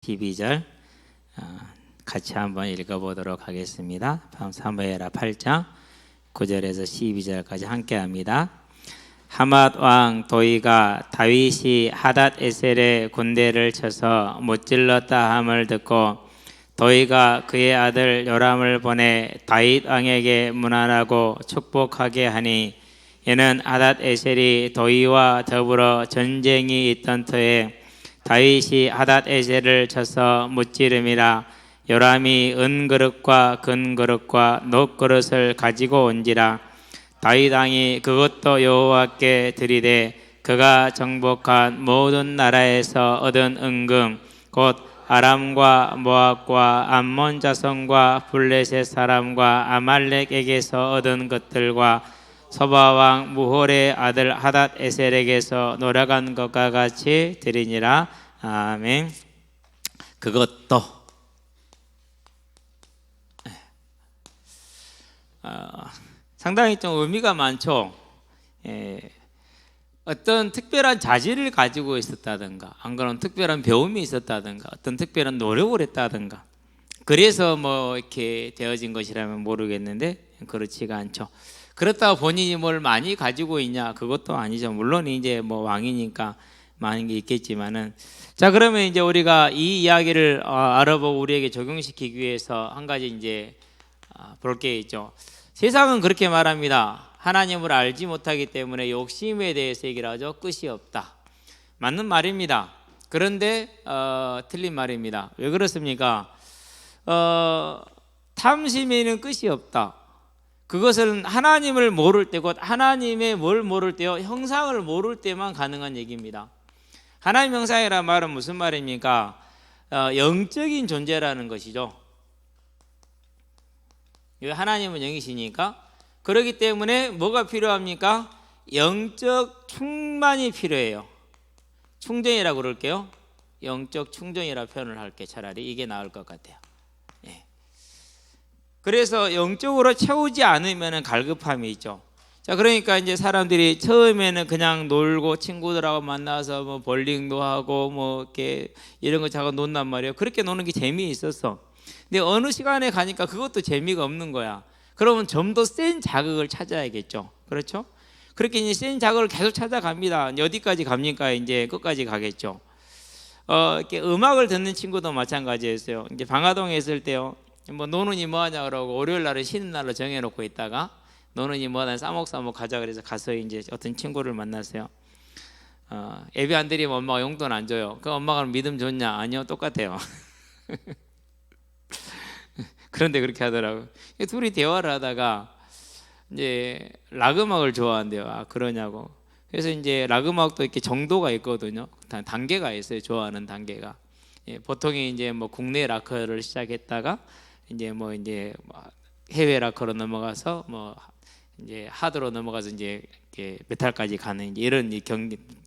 12절 같이 한번 읽어보도록 하겠습니다. 사무엘하 8장 9절에서 12절까지 함께합니다. 하맛 왕 도이가 다윗이 하닷 에셀의 군대를 쳐서 무찔렀다 함을 듣고 도이가 그의 아들 요람을 보내 다윗 왕에게 문안하고 축복하게 하니, 이는 하닷 에셀이 도이와 더불어 전쟁이 있던 터에 다윗이 하닷 에셀을 쳐서 무찌름이라. 요람이 은그릇과 금그릇과 녹그릇을 가지고 온지라. 다윗 왕이 그것도 여호와께 드리되 그가 정복한 모든 나라에서 얻은 은금 곧 아람과 모압과 암몬 자손과 블레셋 사람과 아말렉에게서 얻은 것들과 소바 왕 무홀의 아들 하닷 에셀에게서 노력한 것과 같이 드리니라. 아멘. 그것도 상당히 좀 의미가 많죠. 어떤 특별한 자질을 가지고 있었다든가, 안 그러면 특별한 배움이 있었다든가, 어떤 특별한 노력을 했다든가, 그래서 뭐 이렇게 되어진 것이라면 모르겠는데 그렇지가 않죠. 그렇다고 본인이 뭘 많이 가지고 있냐, 그것도 아니죠. 물론 이제 뭐 왕이니까 많은 게 있겠지만은. 자, 그러면 이제 우리가 이 이야기를 알아보고 우리에게 적용시키기 위해서 한 가지 이제 볼 게 있죠. 세상은 그렇게 말합니다. 하나님을 알지 못하기 때문에 욕심에 대해서 얘기를 하죠. 끝이 없다. 맞는 말입니다. 그런데 틀린 말입니다. 왜 그렇습니까? 탐심에는 끝이 없다. 그것은 하나님을 모를 때, 곧 하나님의 뭘 모를 때요? 형상을 모를 때만 가능한 얘기입니다. 하나님 형상이라는 말은 무슨 말입니까? 영적인 존재라는 것이죠. 하나님은 영이시니까. 그렇기 때문에 뭐가 필요합니까? 영적 충만이 필요해요. 충전이라고 그럴게요. 영적 충전이라 표현을 할게. 차라리 이게 나을 것 같아요. 그래서 영적으로 채우지 않으면 갈급함이 있죠. 자, 그러니까 이제 사람들이 처음에는 그냥 놀고 친구들하고 만나서 뭐 볼링도 하고 뭐 이렇게 이런 거 자꾸 논단 말이에요. 그렇게 노는 게 재미있었어. 근데 어느 시간에 가니까 그것도 재미가 없는 거야. 그러면 좀 더 센 자극을 찾아야겠죠. 그렇죠? 그렇게 이제 센 자극을 계속 찾아갑니다. 이제 어디까지 갑니까? 이제 끝까지 가겠죠. 이렇게 음악을 듣는 친구도 마찬가지였어요. 이제 방화동에 있을 때요. 뭐 노는이 뭐하냐 그러고 월요일 날은 쉬는 날로 정해놓고 있다가 노는이 뭐하냐 싸먹싸먹 가자 그래서 가서 이제 어떤 친구를 만났어요. 예배 안 드리면 엄마가 용돈 안 줘요. 그 엄마가 믿음 좋냐? 아니요, 똑같아요. 그런데 그렇게 하더라고요. 둘이 대화를 하다가 이제 락 음악을 좋아한대요. 그러냐고. 그래서 이제 락 음악도 이렇게 정도가 있거든요. 단계가 있어요. 좋아하는 단계가. 보통이 이제 뭐 국내 락커를 시작했다가 이제 해외 락커로 넘어가서 뭐 이제 하드로 넘어가서 이제 메탈까지 가는 이제 이런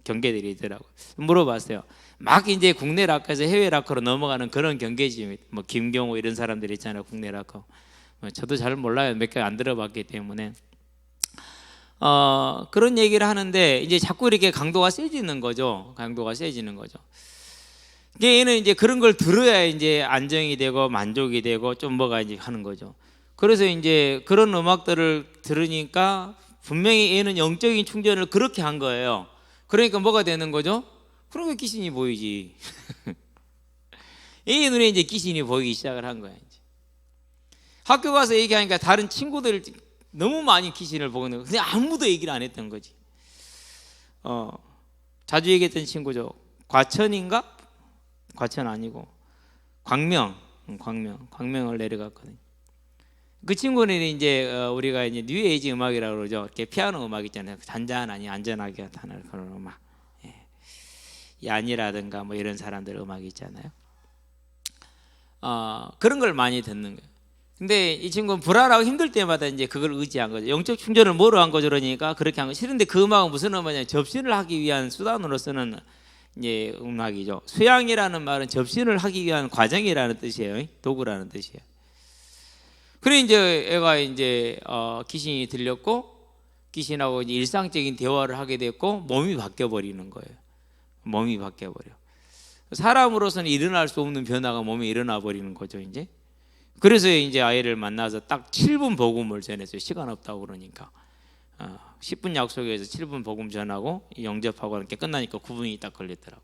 경계들이 있더라고요. 물어봤어요. 막 이제 국내 락커에서 해외 락커로 넘어가는 그런 경계지. 뭐 김경호 이런 사람들 있잖아요. 국내 락커. 저도 잘 몰라요. 몇 개 안 들어봤기 때문에. 그런 얘기를 하는데 이제 자꾸 이렇게 강도가 세지는 거죠. 강도가 세지는 거죠. 얘는 이제 그런 걸 들어야 이제 안정이 되고 만족이 되고 좀 뭐가 이제 하는 거죠. 그래서 이제 그런 음악들을 들으니까 분명히 얘는 영적인 충전을 그렇게 한 거예요. 그러니까 뭐가 되는 거죠? 그러니까 귀신이 보이지. 얘 눈에 이제 귀신이 보이기 시작을 한 거야. 이제. 학교 가서 얘기하니까 다른 친구들 너무 많이 귀신을 보는 거. 근데 아무도 얘기를 안 했던 거지. 자주 얘기했던 친구죠. 과천인가? 과천 아니고 광명을 내려갔거든요. 그 친구는 이제 우리가 이제 뉴에이지 음악이라고 그러죠. 이렇게 피아노 음악 있잖아요. 잔잔하니 안전하게 하는 그런 음악. 얀이라든가 뭐 이런 사람들 음악이 있잖아요. 그런 걸 많이 듣는 거예요. 근데 이 친구는 불안하고 힘들 때마다 이제 그걸 의지한 거죠. 영적 충전을 뭐로 한 거죠? 그러니까 그렇게 한 거. 싫은데 그 음악은 무슨 음악이냐? 접신을 하기 위한 수단으로 쓰는 이제 음악이죠. 수양이라는 말은 접신을 하기 위한 과정이라는 뜻이에요. 도구라는 뜻이에요. 그래 이제 애가 이제 귀신이 들렸고 귀신하고 이제 일상적인 대화를 하게 됐고 몸이 바뀌어 버리는 거예요. 몸이 바뀌어 버려. 사람으로서는 일어날 수 없는 변화가 몸에 일어나 버리는 거죠. 이제 그래서 이제 아이를 만나서 딱 7분 복음을 전했어요. 시간 없다고 그러니까 10분 약속해서 7분 복음 전하고 영접하고 이렇게 끝나니까 9분이 딱 걸렸더라고.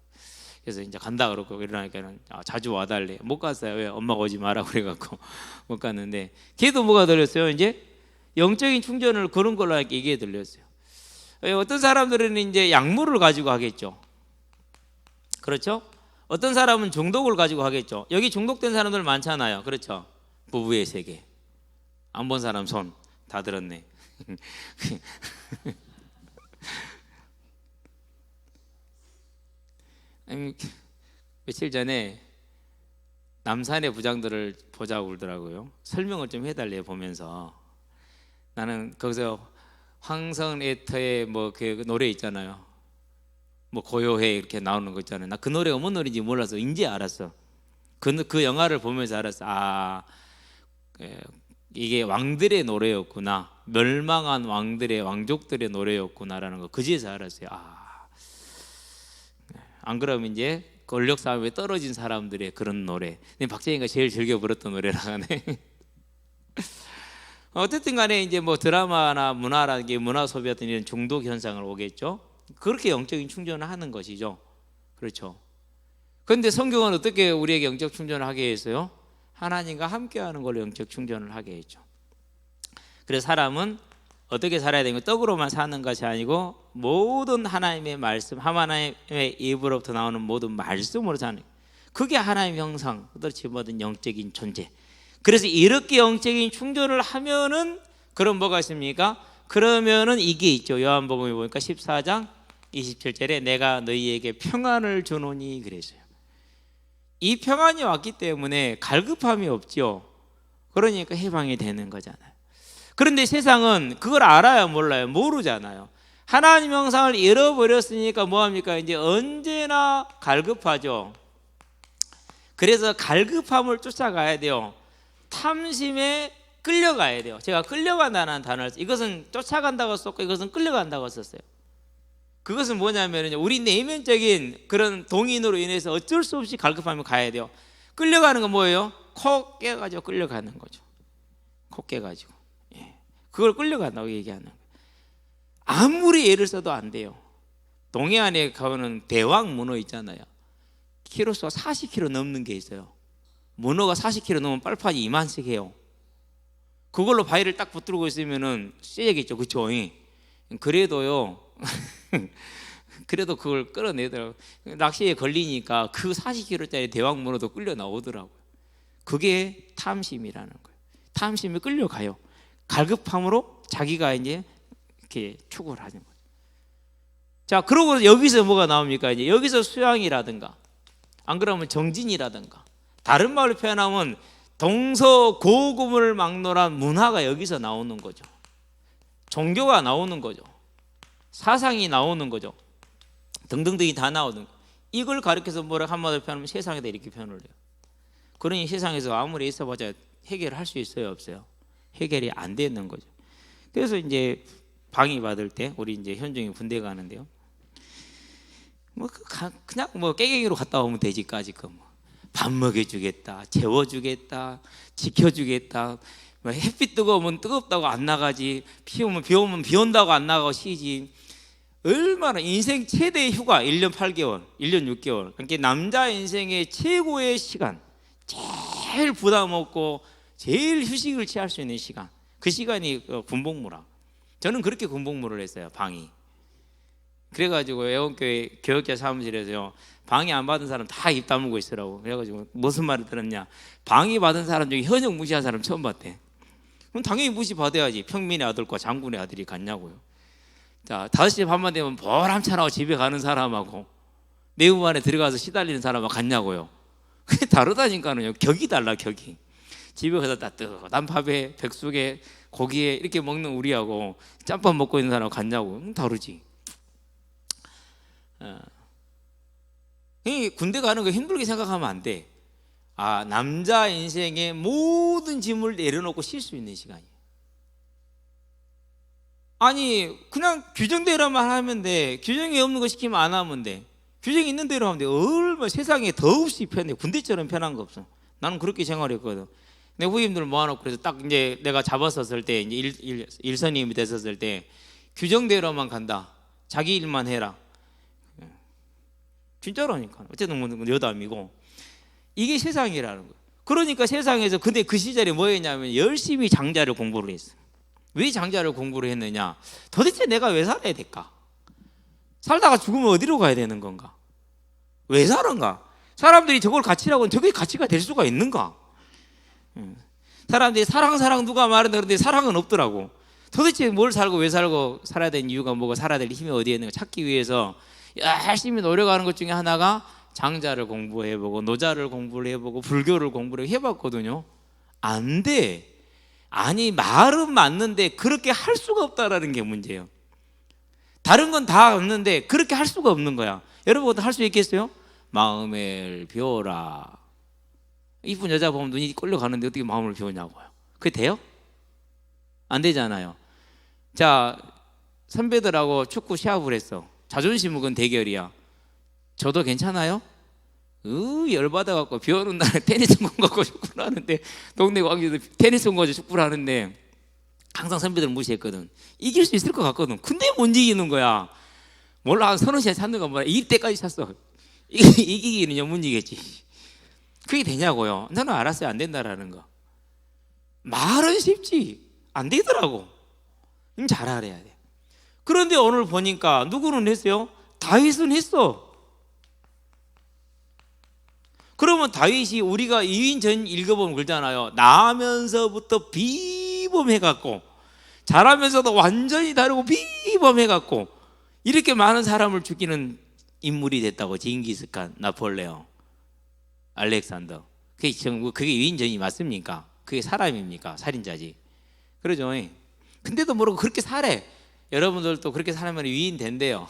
그래서 이제 간다 그러고 이러니까는 자주 와달래. 못 갔어요. 왜? 엄마가 오지 마라 그래갖고 못 갔는데, 걔도 뭐가 들렸어요? 이제 영적인 충전을 그런 걸로 하니까 이게 들렸어요. 어떤 사람들은 이제 약물을 가지고 하겠죠. 그렇죠? 어떤 사람은 중독을 가지고 하겠죠. 여기 중독된 사람들 많잖아요. 그렇죠? 부부의 세계. 안 본 사람 손 다 들었네. 며칠 전에 남산의 부장들을 보자고 그러더라고요. 설명을 좀 해달래요. 보면서 나는 거기서 황성애터의 뭐 그 노래 있잖아요. 뭐 고요해 이렇게 나오는 거 있잖아요. 나 그 노래가 뭔 노래인지 몰라서 이제 알았어. 그 영화를 보면서 알았어. 이게 왕들의 노래였구나. 멸망한 왕들의 왕족들의 노래였구나라는 거 그제서 알았어요. 안 그러면 이제 권력 싸움에 떨어진 사람들의 그런 노래. 박재인가 제일 즐겨 부르던 노래라 하네. 어쨌든 간에 이제 뭐 드라마나 문화라는 게 문화 소비 같은 이런 중독 현상을 오겠죠. 그렇게 영적인 충전을 하는 것이죠. 그렇죠. 그런데 성경은 어떻게 우리에게 영적 충전을 하게 했어요? 하나님과 함께하는 걸로 영적 충전을 하게 했죠. 그래서 사람은 어떻게 살아야 되는 거, 떡으로만 사는 것이 아니고 모든 하나님의 말씀, 하나님의 입으로부터 나오는 모든 말씀으로 사는, 그게 하나님의 형상, 그렇지 모든 영적인 존재. 그래서 이렇게 영적인 충전을 하면은 그럼 뭐가 있습니까? 그러면은 이게 있죠. 요한복음에 보니까 14장 27절에 내가 너희에게 평안을 주노니 그랬어요. 이 평안이 왔기 때문에 갈급함이 없죠. 그러니까 해방이 되는 거잖아요. 그런데 세상은 그걸 알아야 몰라요. 모르잖아요. 하나님 형상을 잃어버렸으니까 뭐합니까? 이제 언제나 갈급하죠. 그래서 갈급함을 쫓아가야 돼요. 탐심에 끌려가야 돼요. 제가 끌려간다는 단어를, 이것은 쫓아간다고 썼고 이것은 끌려간다고 썼어요. 그것은 뭐냐면 우리 내면적인 그런 동인으로 인해서 어쩔 수 없이 갈급하면 가야 돼요. 끌려가는 건 뭐예요? 코 깨가지고 끌려가는 거죠. 코 깨가지고. 그걸 끌려간다고 얘기하는 거예요. 아무리 애를 써도 안 돼요. 동해안에 가면은 대왕 문어 있잖아요. 키로수가 40kg 넘는 게 있어요. 문어가 40kg 넘으면 빨판이 이만씩 해요. 그걸로 바위를 딱 붙들고 있으면은 쎄야겠죠. 그쵸? 그래도요. 그래도 그걸 끌어내더라고요. 낚시에 걸리니까 그 40kg짜리 대왕 문어도 끌려 나오더라고요. 그게 탐심이라는 거예요. 탐심이 끌려가요. 갈급함으로 자기가 이제 이렇게 추구를 하는 거예요. 자, 그러고 여기서 뭐가 나옵니까? 이제 여기서 수양이라든가, 안 그러면 정진이라든가, 다른 말로 표현하면 동서고금을 막론한 문화가 여기서 나오는 거죠. 종교가 나오는 거죠. 사상이 나오는 거죠. 등등등이 다 나오는 거예요. 이걸 가르쳐서 뭐라 한마디로 표현하면 세상에다 이렇게 표현을 해요. 그러니 세상에서 아무리 있어봐야 해결할 수 있어요, 없어요? 해결이 안 되는 거죠. 그래서 이제 방위 받을 때 우리 이제 현중이 군대 가는데요. 뭐 그냥 뭐 깨갱이로 갔다 오면 되지까지 그 뭐 밥 먹여주겠다, 재워주겠다, 지켜주겠다. 뭐 햇빛 뜨거우면 뜨겁다고 안 나가지, 비 오면 비 온다고 안 나가고 쉬지. 얼마나 인생 최대의 휴가 1년 8개월, 1년 6개월. 그러니까 남자 인생의 최고의 시간, 제일 부담 없고 제일 휴식을 취할 수 있는 시간, 그 시간이 군복무라. 저는 그렇게 군복무를 했어요. 방위. 그래가지고 애원교회 교역자 사무실에서요, 방위 안 받은 사람 다 입 다물고 있으라고. 그래가지고 무슨 말을 들었냐, 방위 받은 사람 중에 현역 무시한 사람 처음 봤대. 그럼 당연히 무시 받아야지. 평민의 아들과 장군의 아들이 같냐고요. 자, 5시 반만 되면 보람찬하고 집에 가는 사람하고 내후반에 들어가서 시달리는 사람하고 같냐고요. 그게 다르다니까요. 격이 달라, 격이. 집에 가서 따뜻한 밥에 백숙에 고기에 이렇게 먹는 우리하고 짬밥 먹고 있는 사람하고 같냐고. 다르지. 군대 가는 거 힘들게 생각하면 안 돼. 남자 인생의 모든 짐을 내려놓고 쉴 수 있는 시간이에요. 아니 그냥 규정대로만 하면 돼. 규정이 없는 거 시키면 안 하면 돼. 규정이 있는 대로 하면 돼. 얼마나 세상에 더없이 편해. 군대처럼 편한 거 없어. 나는 그렇게 생활했거든. 내 후임들 모아놓고 그래서 딱 이제 내가 잡았었을 때 이제 일선임이 됐었을 때 규정대로만 간다. 자기 일만 해라. 진짜로니까. 어쨌든 뭐 여담이고 이게 세상이라는 거야. 그러니까 세상에서 근데 그 시절에 뭐였냐면 열심히 장자를 공부를 했어. 왜 장자를 공부를 했느냐? 도대체 내가 왜 살아야 될까? 살다가 죽으면 어디로 가야 되는 건가? 왜 사는가? 사람들이 저걸 가치라고 하면 저게 가치가 될 수가 있는가? 사람들이 사랑 누가 말하는데 그런데 사랑은 없더라고. 도대체 뭘 살고 왜 살고 살아야 되는 이유가 뭐고 살아야 될 힘이 어디에 있는가 찾기 위해서 열심히 노력하는 것 중에 하나가 장자를 공부해보고 노자를 공부를 해보고 불교를 공부를 해봤거든요. 안 돼. 아니 말은 맞는데 그렇게 할 수가 없다라는 게 문제예요. 다른 건 다 없는데 그렇게 할 수가 없는 거야. 여러분도 할 수 있겠어요? 마음을 비워라. 이쁜 여자 보면 눈이 끌려가는데 어떻게 마음을 비우냐고요. 그게 돼요? 안 되잖아요. 자, 선배들하고 축구 시합을 했어. 자존심은 그건 대결이야. 저도 괜찮아요? 열받아갖고 비 오는 날에 테니스 공 갖고 축구를 하는데 동네 광주도 테니스 공 가지고 축구를 하는데 항상 선배들 무시했거든. 이길 수 있을 것 같거든. 근데 못 이기는 거야. 몰라 한 서너 시간 찾는 거 뭐야. 이길 때까지 찼어. 이기기는요 못 이기겠지. 그게 되냐고요. 나는 알았어요. 안 된다라는 거. 말은 쉽지 안 되더라고. 잘 알아야 돼. 그런데 오늘 보니까 누구는 했어요? 다윗은 했어. 그러면 다윗이 우리가 2인 전 읽어보면 그러잖아요. 나면서부터 비범해갖고 잘하면서도 완전히 다르고 비범해갖고 이렇게 많은 사람을 죽이는 인물이 됐다고. 징기스칸, 나폴레옹, 알렉산더. 그게 2인 전이 맞습니까? 그게 사람입니까? 살인자지. 그러죠. 근데도 모르고 그렇게 살해. 여러분들도 그렇게 살면 위인 된대요.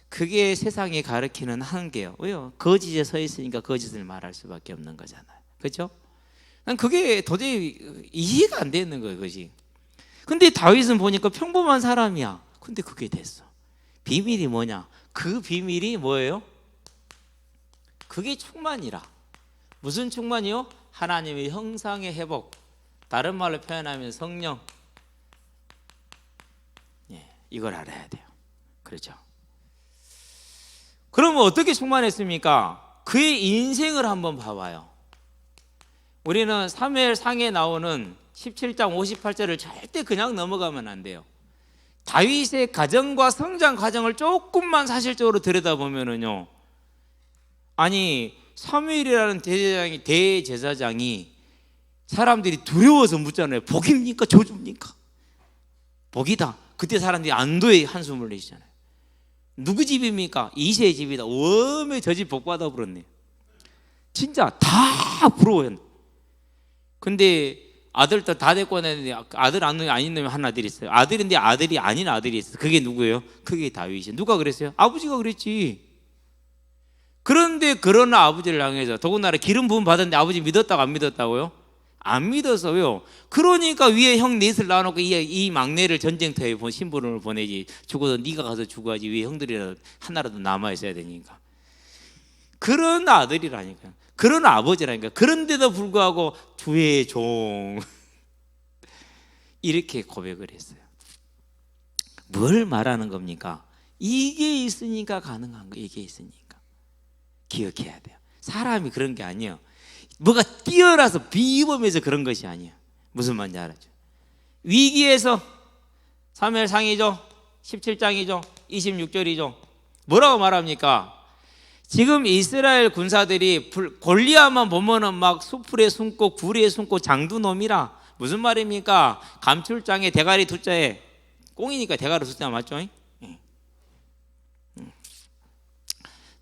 그게 세상이 가르치는 한계예요. 왜요? 거짓에 서 있으니까 거짓을 말할 수밖에 없는 거잖아요. 그렇죠? 난 그게 도저히 이해가 안 되는 거예요. 그것이. 근데 다윗은 보니까 평범한 사람이야. 근데 그게 됐어. 비밀이 뭐냐? 그 비밀이 뭐예요? 그게 충만이라. 무슨 충만이요? 하나님의 형상의 회복. 다른 말로 표현하면 성령. 이걸 알아야 돼요. 그렇죠? 그러면 어떻게 충만했습니까? 그의 인생을 한번 봐봐요. 우리는 사무엘상에 나오는 17장 58절을 절대 그냥 넘어가면 안 돼요. 다윗의 가정과 성장 과정을 조금만 사실적으로 들여다보면은요, 아니 사무엘이라는 대제사장이 사람들이 두려워서 묻잖아요. 복입니까? 저주입니까? 복이다. 그때 사람들이 안도의 한숨을 내시잖아요. 누구 집입니까? 이새의 집이다. 웜에 저 집 복 받아버렸네. 진짜 다 부러워요. 근데 아들도 다 데리고 왔는데 아들 아닌 놈이 하나들이 있어요. 아들인데 아들이 아닌 아들이 있어요. 그게 누구예요? 그게 다윗이에요. 누가 그랬어요? 아버지가 그랬지. 그런데 그런 아버지를 향해서 더군다나 기름 부음 받았는데 아버지 믿었다고 안 믿었다고요? 안 믿어서요. 그러니까 위에 형 넷을 낳아놓고 이 막내를 전쟁터에 신부름을 보내지. 죽어도 네가 가서 죽어야지. 위에 형들이라도 하나라도 남아있어야 되니까. 그런 아들이라니까. 그런 아버지라니까. 그런데도 불구하고 주의 종 이렇게 고백을 했어요. 뭘 말하는 겁니까? 이게 있으니까 가능한 거. 이게 있으니까 기억해야 돼요. 사람이 그런 게 아니에요. 뭐가 뛰어나서 비범해서 그런 것이 아니에요. 무슨 말인지 알았죠? 위기에서 사무엘상이죠. 17장이죠. 26절이죠. 뭐라고 말합니까? 지금 이스라엘 군사들이 골리앗만 보면은 막 수풀에 숨고 굴에 숨고 장두놈이라. 무슨 말입니까? 감출장에 대가리 두자에 꽁이니까 대가리 두자 맞죠?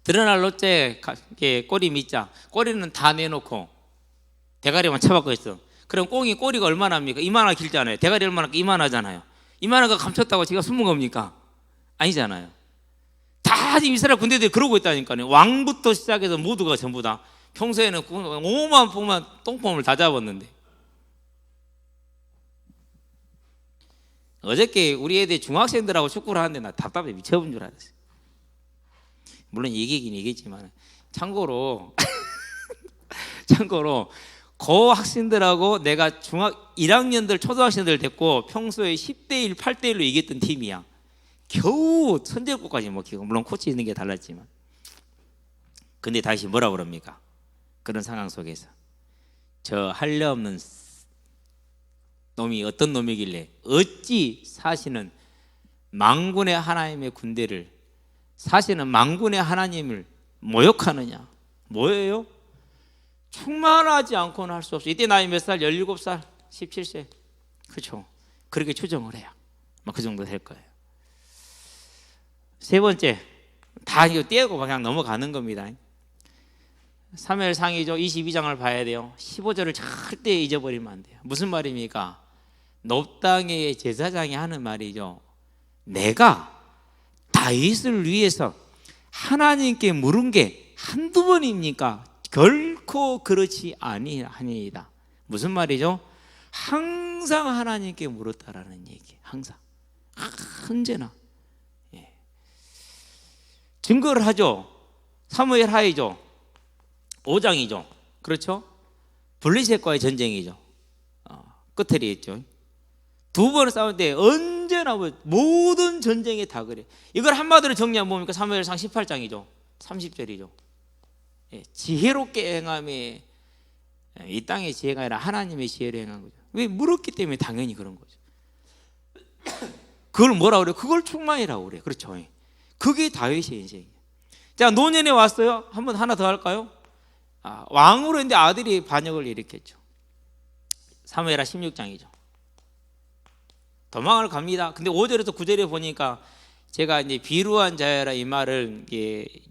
드러날 롯째 꼬리 밑자. 꼬리는 다 내놓고 대가리만 쳐박고 있어. 그럼 꽁이 꼬리가 얼마나 합니까? 이만하게 길잖아요. 대가리 얼마나 이만하잖아요. 이만한 거 감췄다고 지가 숨은 겁니까? 아니잖아요. 다 지금 이스라엘 군대들이 그러고 있다니까요. 왕부터 시작해서 모두가 전부 다. 평소에는 오만 포만 똥폼을 다 잡았는데. 어저께 우리 애들 중학생들하고 축구를 하는데 나 답답해 미쳐본 줄 알았어요. 물론 얘기긴 얘기했지만 참고로 참고로 그 학생들하고 내가 중학 1학년들 초등학생들 됐고 평소에 10대 1, 8대 1로 이겼던 팀이야. 겨우 선제골까지 먹히고 물론 코치 있는 게 달랐지만 근데 다시 뭐라 그럽니까? 그런 상황 속에서 저 할례 없는 놈이 어떤 놈이길래 어찌 사실은 만군의 하나님의 군대를 사실은 만군의 하나님을 모욕하느냐. 뭐예요? 충만하지 않고는 할 수 없어. 이때 나이 몇 살? 17살? 17세? 그렇죠. 그렇게 추정을 해요. 막 그 정도 될 거예요. 세 번째, 다 이거 떼고 그냥 넘어가는 겁니다. 사무엘상이죠. 22장을 봐야 돼요. 15절을 절대 잊어버리면 안 돼요. 무슨 말입니까? 놉당의 제사장이 하는 말이죠. 내가 다윗을 위해서 하나님께 물은 게 한두 번입니까? 결코 그렇지 아니하니이다. 무슨 말이죠? 항상 하나님께 물었다라는 얘기예요. 항상. 언제나. 예. 증거를 하죠. 사무엘 하이죠. 5장이죠. 그렇죠? 블레셋과의 전쟁이죠. 끝에 있죠. 두 번을 싸울 때 언제나 모든 전쟁에 다 그래. 이걸 한마디로 정리하면 뭡니까? 사무엘상 18장이죠. 30절이죠. 예, 지혜롭게 행함이 이 땅의 지혜가 아니라 하나님의 지혜로 행한 거죠. 왜? 물었기 때문에 당연히 그런 거죠. 그걸 뭐라 그래요? 그걸 충만이라고 그래요. 그렇죠. 그게 다윗의 인생이에요. 자, 노년에 왔어요. 한번 하나 더 할까요? 왕으로 했는데 아들이 반역을 일으켰죠. 사무엘하 16장이죠. 도망을 갑니다. 근데 5절에서 9절에 보니까 제가 이제 비루한 자여라 이 말을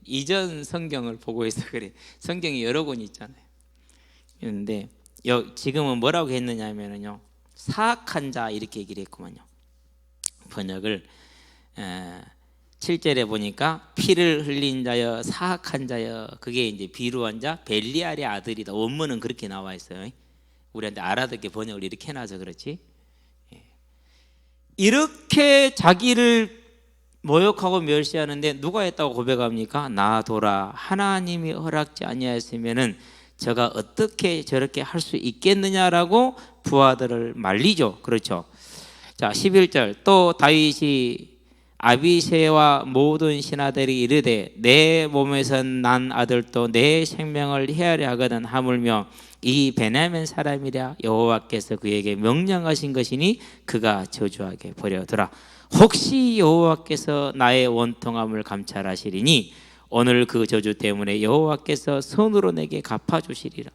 이전 성경을 보고 해서 그래. 성경이 여러 권 있잖아요. 그런데 지금은 뭐라고 했느냐면요, 사악한 자 이렇게 얘기를 했구만요. 번역을 7절에 보니까 피를 흘린 자여 사악한 자여, 그게 이제 비루한 자 벨리알의 아들이다. 원문은 그렇게 나와 있어요. 우리한테 알아듣게 번역을 이렇게 해놔서 그렇지. 이렇게 자기를 모욕하고 멸시하는데 누가 했다고 고백합니까? 나도라 하나님이 허락지 아니하였으면은 저가 어떻게 저렇게 할 수 있겠느냐라고 부하들을 말리죠. 그렇죠. 자, 11절 또 다윗이 아비새와 모든 신하들이 이르되 내 몸에서 난 아들도 내 생명을 헤아려 하거든 하물며 이 베냐민 사람이랴 여호와께서 그에게 명령하신 것이니 그가 저주하게 버려두라. 혹시 여호와께서 나의 원통함을 감찰하시리니 오늘 그 저주 때문에 여호와께서 손으로 내게 갚아주시리라.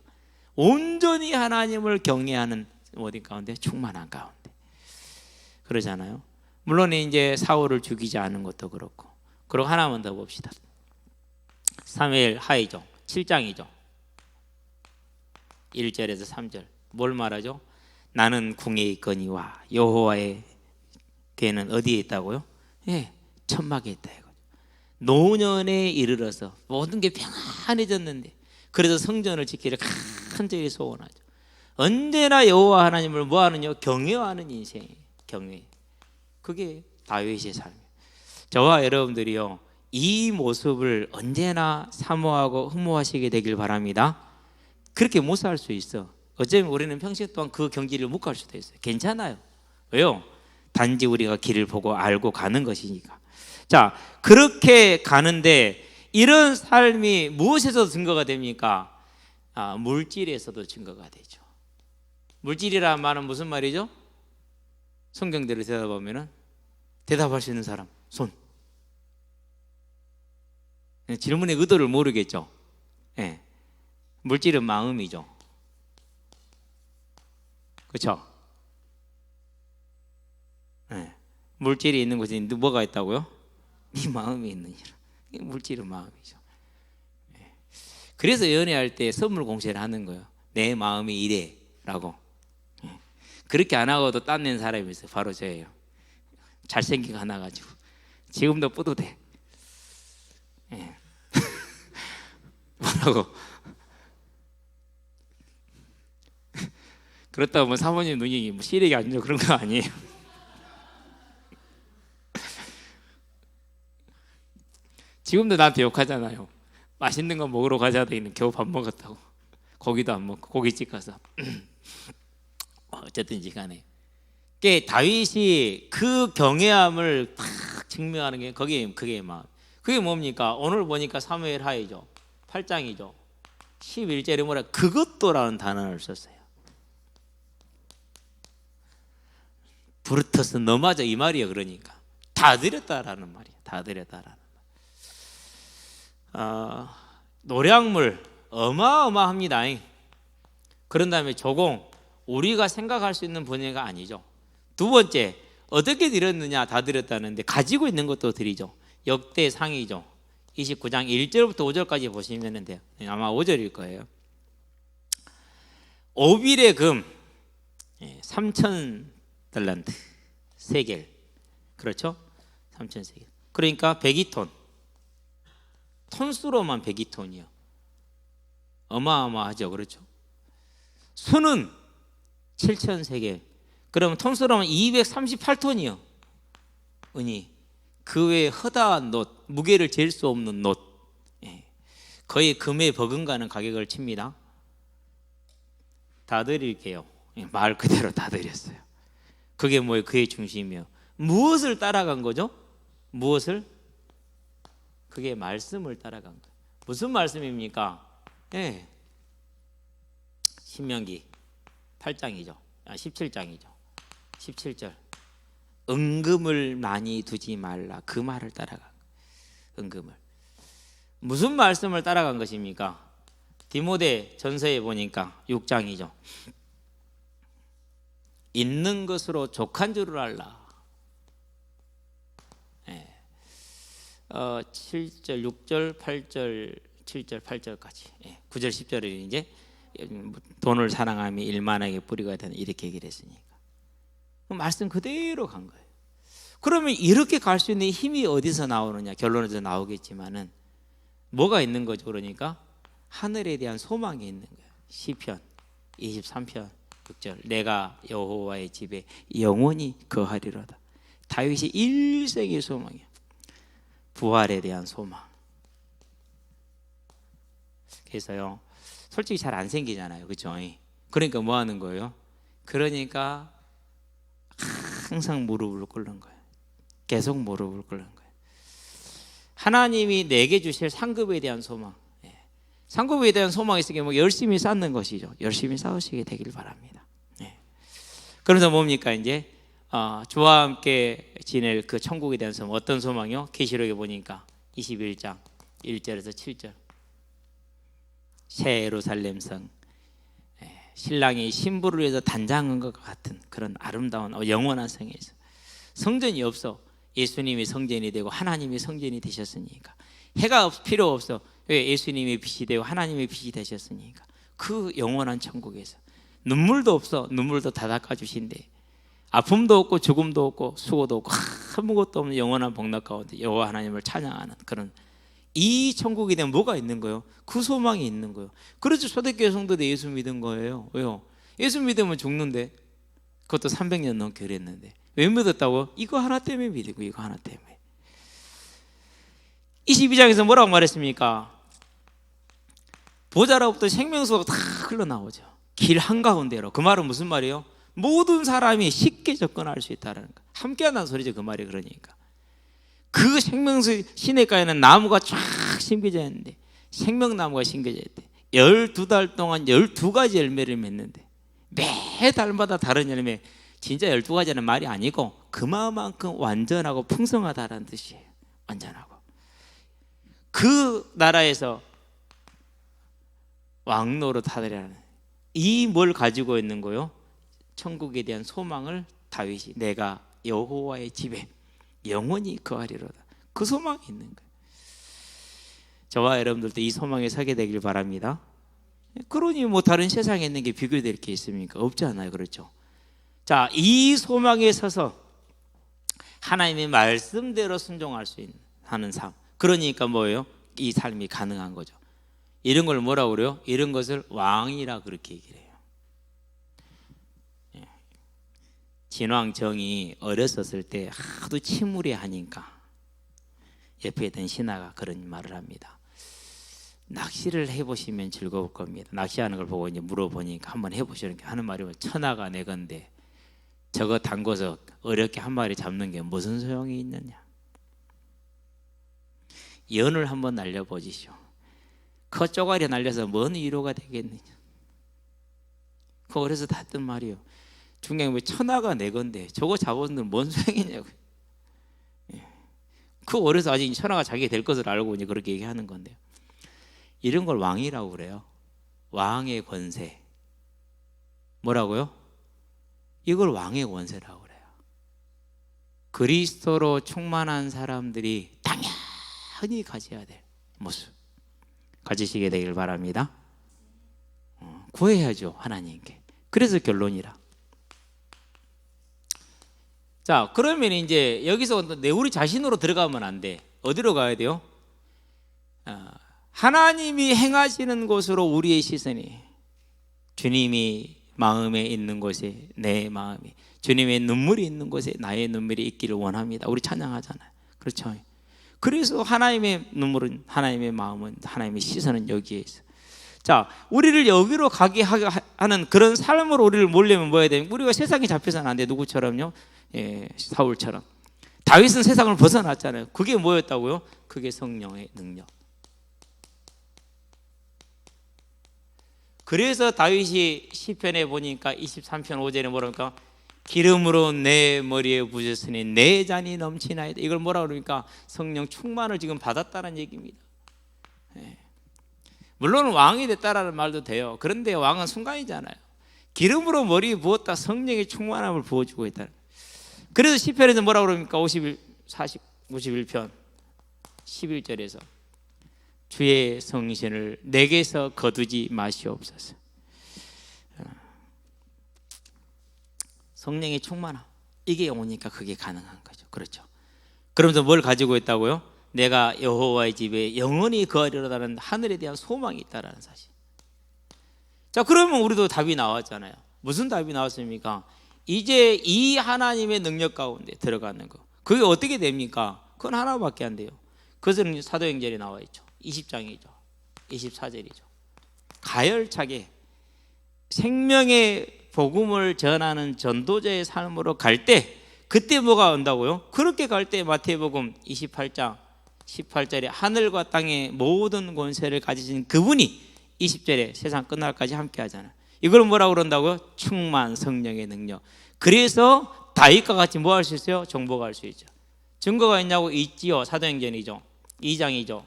온전히 하나님을 경외하는 어디 가운데 충만한 가운데 그러잖아요. 물론 이제 사울을 죽이지 않은 것도 그렇고. 그리고 하나만 더 봅시다. 사무엘 하이죠. 7장이죠. 1절에서 3절 뭘 말하죠? 나는 궁에 있거니와 여호와의 괴는 어디에 있다고요? 예, 천막에 있다 이거죠. 노년에 이르러서 모든 게 평안해졌는데 그래서 성전을 지키려 간절히 소원하죠. 언제나 여호와 하나님을 뭐하느냐? 경외하는 인생. 경외. 그게 다윗의 삶이에요. 저와 여러분들이요, 이 모습을 언제나 사모하고 흠모하시게 되길 바랍니다. 그렇게 못 살 수 있어. 어쩌면 우리는 평생 동안 그 경지를 못 갈 수도 있어요. 괜찮아요. 왜요? 단지 우리가 길을 보고 알고 가는 것이니까. 자, 그렇게 가는데 이런 삶이 무엇에서 증거가 됩니까? 물질에서도 증거가 되죠. 물질이라는 말은 무슨 말이죠? 성경대로 대답하면은 대답할 수 있는 사람 손. 질문의 의도를 모르겠죠. 예. 물질은 마음이죠. 그렇죠? 예. 물질이 있는 곳에 뭐가 있다고요? 네 마음이 있느니라. 물질은 마음이죠. 예. 그래서 연애할 때 선물 공세를 하는 거예요. 내 마음이 이래라고. 예. 그렇게 안 하고도 딴낸 사람이 있어요. 바로 저예요. 잘생긴 거 하나 가지고 지금도 뿌듯해. 예. 뭐라고? 그렇다고 뭐 사모님 눈이 뭐 시래기 안 좋고 그런 거 아니에요. 지금도 나한테 욕하잖아요. 맛있는 거 먹으러 가자더니 겨우 밥 먹었다고. 고기도 안 먹고 고깃집 가서. 어쨌든지 간에 다윗이 그 경외함을 딱 증명하는 게 그게 뭡니까? 오늘 보니까 사무엘 하이죠. 8장이죠. 11절에 뭐라 그것도라는 단어를 썼어요. 브루터스 너 맞아 이 말이에요. 그러니까 다 드렸다라는 말이에요. 다 드렸다라는 말. 노량물 어마어마합니다. 그런 다음에 조공 우리가 생각할 수 있는 분야가 아니죠. 두 번째 어떻게 드렸느냐 다 드렸다는데 가지고 있는 것도 드리죠. 역대상이죠. 29장 1절부터 5절까지 보시면 돼요. 아마 5절일 거예요. 오빌의 금 3,000달란트 세겔 그렇죠? 3,000세겔 그러니까 102톤 톤수로만 102톤이요. 어마어마하죠. 그렇죠? 수는 7,000세겔 그러면 톤수로만 238톤이요. 은이 그 외에 허다한 놋 무게를 잴 수 없는 놋 거의 금에 버금가는 가격을 칩니다. 다 드릴게요. 말 그대로 다 드렸어요. 그게 뭐예요? 그의 중심이요. 무엇을 따라간 거죠? 무엇을? 그게 말씀을 따라간 거예요. 무슨 말씀입니까? 신명기 8장이죠. 17장이죠. 17절 은금을 많이 두지 말라. 그 말을 따라간 거예요. 은금을. 무슨 말씀을 따라간 것입니까? 디모데 전서에 보니까 6장이죠. 있는 것으로 족한 줄을 알라. 7절, 6절, 8절, 7절, 8절까지 9절, 10절에 이제 돈을 사랑하며 일만하게 뿌리가 되는 이렇게 얘기를 했으니까 말씀 그대로 간 거예요. 그러면 이렇게 갈 수 있는 힘이 어디서 나오느냐? 결론에서 나오겠지만은 뭐가 있는 거죠? 그러니까 하늘에 대한 소망이 있는 거예요. 시편 23편 6절 내가 여호와의 집에 영원히 거하리로다. 다윗이 일생의 소망이에요. 부활에 대한 소망. 그래서요 솔직히 잘 안 생기잖아요. 그렇죠? 그러니까 뭐 하는 거예요? 그러니까 항상 무릎을 꿇는 거예요. 계속 무릎을 꿇는 거예요. 하나님이 내게 주실 상급에 대한 소망. 상급에 대한 소망이 있으면 뭐 열심히 쌓는 것이죠. 열심히 쌓으시게 되길 바랍니다. 그래서 뭡니까 이제 주와 함께 지낼 그 천국에 대한 소망. 어떤 소망이요? 계시록에 보니까 21장 1절에서 7절 새 예루살렘 성 신랑이 신부를 위해서 단장한 것 같은 그런 아름다운 영원한 성에서 성전이 없어. 예수님이 성전이 되고 하나님이 성전이 되셨으니까 해가 필요 없어. 왜? 예수님이 빛이 되고 하나님의 빛이 되셨으니까 그 영원한 천국에서 눈물도 없어. 눈물도 다 닦아주신대. 아픔도 없고 죽음도 없고 수고도 없고 아무것도 없는 영원한 복락 가운데 여호와 하나님을 찬양하는 그런 이 천국에 대한 뭐가 있는 거예요? 그 소망이 있는 거예요. 그래서 초대교회 성도들 예수 믿은 거예요. 왜요? 예수 믿으면 죽는데 그것도 300년 넘게 그랬는데 왜 믿었다고? 이거 하나 때문에 믿고 이거 하나 때문에. 22장에서 뭐라고 말했습니까? 보좌로부터 생명수가 다 흘러나오죠. 길 한가운데로. 그 말은 무슨 말이에요? 모든 사람이 쉽게 접근할 수 있다는 거. 함께한다는 소리죠. 그 말이. 그러니까 그 생명수 시내가에는 나무가 쫙 심겨져 있는데 생명나무가 심겨져 있대. 12달 동안 12가지 열매를 맺는데 매 달마다 다른 열매. 진짜 12가지는 말이 아니고 그만큼 완전하고 풍성하다는 뜻이에요. 완전하고. 그 나라에서 왕노릇 하더라는 이 뭘 가지고 있는 거요? 천국에 대한 소망을 다윗이 내가 여호와의 집에 영원히 거하리로다. 그 소망이 있는 거예요. 저와 여러분들도 이 소망에 서게 되길 바랍니다. 그러니 뭐 다른 세상에 있는 게 비교될 게 있습니까? 없잖아요. 그렇죠? 자, 이 소망에 서서 하나님의 말씀대로 순종할 수 있는 하는 삶. 그러니까 뭐예요? 이 삶이 가능한 거죠. 이런 걸 뭐라고 그래요? 이런 것을 왕이라 그렇게 얘기를 해요. 진왕정이 어렸었을 때 하도 침울해 하니까 옆에 있던 신하가 그런 말을 합니다. 낚시를 해보시면 즐거울 겁니다. 낚시하는 걸 보고 이제 물어보니까 한번 해보시는 게 하는 말이 천하가 내 건데 저거 담궈서 어렵게 한 마리 잡는 게 무슨 소용이 있느냐. 연을 한번 날려보시오. 그 쪼가리 날려서 뭔 위로가 되겠느냐. 그 어려서 다 했던 말이요. 중요한 게 천하가 내 건데 저거 잡았는데 뭔 소용이냐고요. 그 어려서 아직 천하가 자기가 될 것을 알고 이제 그렇게 얘기하는 건데요. 이런 걸 왕이라고 그래요. 왕의 권세. 뭐라고요? 이걸 왕의 권세라고 그래요. 그리스도로 충만한 사람들이 당연히 가져야 될 모습 가지시게 되길 바랍니다. 구해야죠, 하나님께. 그래서 결론이라. 자, 그러면 이제 여기서 내 우리 자신으로 들어가면 안 돼. 어디로 가야 돼요? 하나님이 행하시는 곳으로 우리의 시선이, 주님이 마음에 있는 곳에 내 마음이, 주님의 눈물이 있는 곳에 나의 눈물이 있기를 원합니다. 우리 찬양하잖아요. 그렇죠? 그래서 하나님의 눈물은, 하나님의 마음은, 하나님의 시선은 여기에 있어. 자, 우리를 여기로 가게 하는 그런 삶으로 우리를 몰려면 뭐 해야 되면, 우리가 세상에 잡혀서는 안 돼. 누구처럼요? 사울처럼. 다윗은 세상을 벗어났잖아요. 그게 뭐였다고요? 그게 성령의 능력. 그래서 다윗이 시편에 보니까 23편 5절에 뭐랍니까? 기름으로 내 머리에 부으셨으니 내 잔이 넘치나이다. 이걸 뭐라 그러니까 성령 충만을 지금 받았다는 얘기입니다. 물론 왕이 됐다라는 말도 돼요. 그런데 왕은 순간이잖아요. 기름으로 머리에 부었다, 성령의 충만함을 부어주고 있다. 그래서 시편에서 뭐라 그럽니까? 51편 11절에서 주의 성신을 내게서 거두지 마시옵소서. 성령의 충만함, 이게 오니까 그게 가능한 거죠. 그렇죠? 그러면서 뭘 가지고 있다고요? 내가 여호와의 집에 영원히 거하리로다는 하늘에 대한 소망이 있다라는 사실. 자, 그러면 우리도 답이 나왔잖아요. 무슨 답이 나왔습니까? 이제 이 하나님의 능력 가운데 들어가는 거, 그게 어떻게 됩니까? 그건 하나밖에 안 돼요. 그것은 사도행전에 나와 있죠. 20장이죠 24절이죠 가열차게 생명의 복음을 전하는 전도자의 삶으로 갈 때, 그때 뭐가 온다고요? 그렇게 갈 때 마태복음 28장 18절에 하늘과 땅의 모든 권세를 가지신 그분이 20절에 세상 끝날까지 함께 하잖아요. 이걸 뭐라고 그런다고요? 충만 성령의 능력. 그래서 다윗과 같이 뭐 할 수 있어요? 정복할 수 있죠. 증거가 있냐고? 있지요. 사도행전이죠. 2장이죠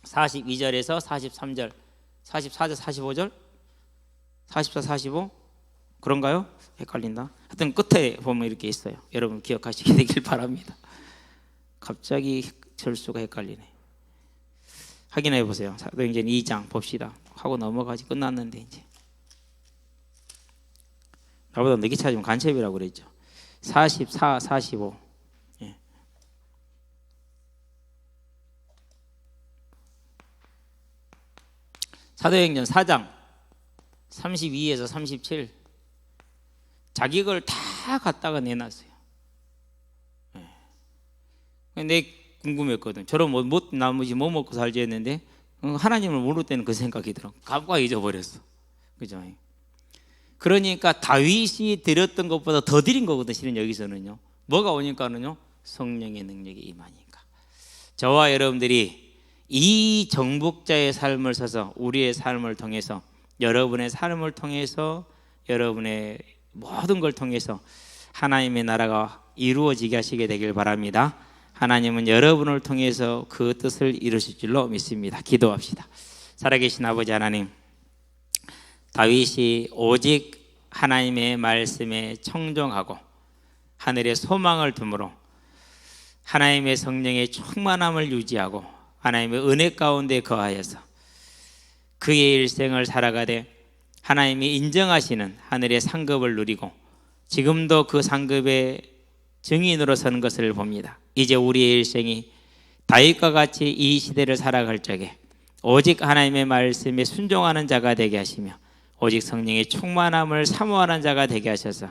42절에서 43절 44절 45절 44, 45 그런가요? 헷갈린다. 하여튼 끝에 보면 이렇게 있어요. 여러분 기억하시게 되길 바랍니다. 갑자기 절수가 헷갈리네. 확인해 보세요. 사도행전 2장 봅시다. 하고 넘어가지. 끝났는데 이제 나보다 늦게 찾으면 간첩이라고 그랬죠. 44, 45 사도행전 4장 32에서 37 자기 걸 다 갖다가 내놨어요. 내 궁금했거든. 저런 못 나머지 뭐 먹고 살지 했는데 하나님을 모를 때는 그 생각이 들어. 깜빡 잊어버렸어. 그죠? 그러니까 다윗이 드렸던 것보다 더 드린 거거든. 실은 여기서는요. 뭐가 오니까는요? 성령의 능력이 임하니까. 저와 여러분들이 이 정복자의 삶을 서서 우리의 삶을 통해서, 여러분의 삶을 통해서, 여러분의 모든 걸 통해서 하나님의 나라가 이루어지게 하시게 되길 바랍니다. 하나님은 여러분을 통해서 그 뜻을 이루실 줄로 믿습니다. 기도합시다. 살아계신 아버지 하나님, 다윗이 오직 하나님의 말씀에 청종하고 하늘의 소망을 둠으로 하나님의 성령의 충만함을 유지하고 하나님의 은혜 가운데 거하여서 그의 일생을 살아가되 하나님이 인정하시는 하늘의 상급을 누리고 지금도 그 상급의 증인으로 서는 것을 봅니다. 이제 우리의 일생이 다윗과 같이 이 시대를 살아갈 적에 오직 하나님의 말씀에 순종하는 자가 되게 하시며 오직 성령의 충만함을 사모하는 자가 되게 하셔서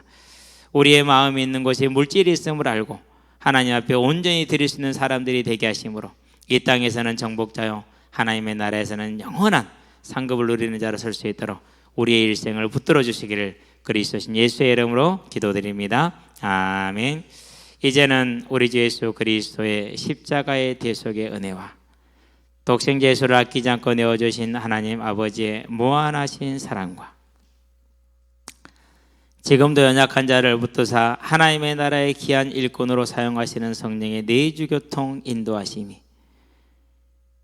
우리의 마음이 있는 곳에 물질이 있음을 알고 하나님 앞에 온전히 드릴 수 있는 사람들이 되게 하심으로 이 땅에서는 정복자요 하나님의 나라에서는 영원한 상급을 누리는 자로 설 수 있도록 우리의 일생을 붙들어 주시기를 그리스도신 예수의 이름으로 기도드립니다. 아멘. 이제는 우리 주 예수 그리스도의 십자가의 대속의 은혜와 독생자 예수를 아끼지 않고 내어주신 하나님 아버지의 무한하신 사랑과 지금도 연약한 자를 붙드사 하나님의 나라의 귀한 일꾼으로 사용하시는 성령의 내주교통 인도하심이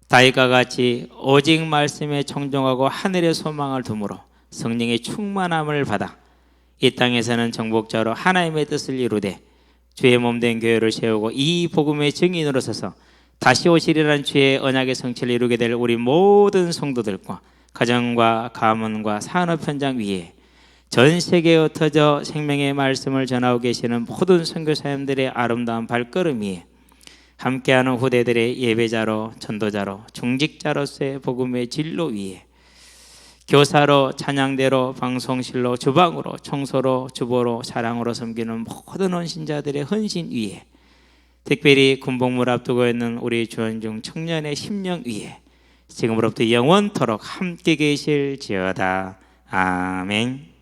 다윗과 같이 오직 말씀에 청종하고 하늘의 소망을 두므로 성령의 충만함을 받아 이 땅에서는 정복자로 하나님의 뜻을 이루되 주의 몸된 교회를 세우고 이 복음의 증인으로 서서 다시 오시리라는 주의 언약의 성취를 이루게 될 우리 모든 성도들과 가정과 가문과 산업 현장 위에 전 세계에 흩어져 생명의 말씀을 전하고 계시는 모든 선교사님들의 아름다운 발걸음 위에 함께하는 후대들의 예배자로 전도자로 중직자로서의 복음의 진로 위에 교사로 찬양대로 방송실로 주방으로 청소로 주보로 사랑으로 섬기는 모든 헌신자들의 헌신 위에 특별히 군복무를 앞두고 있는 우리 주원중 청년의 심령 위에 지금으로부터 영원토록 함께 계실지어다. 아멘.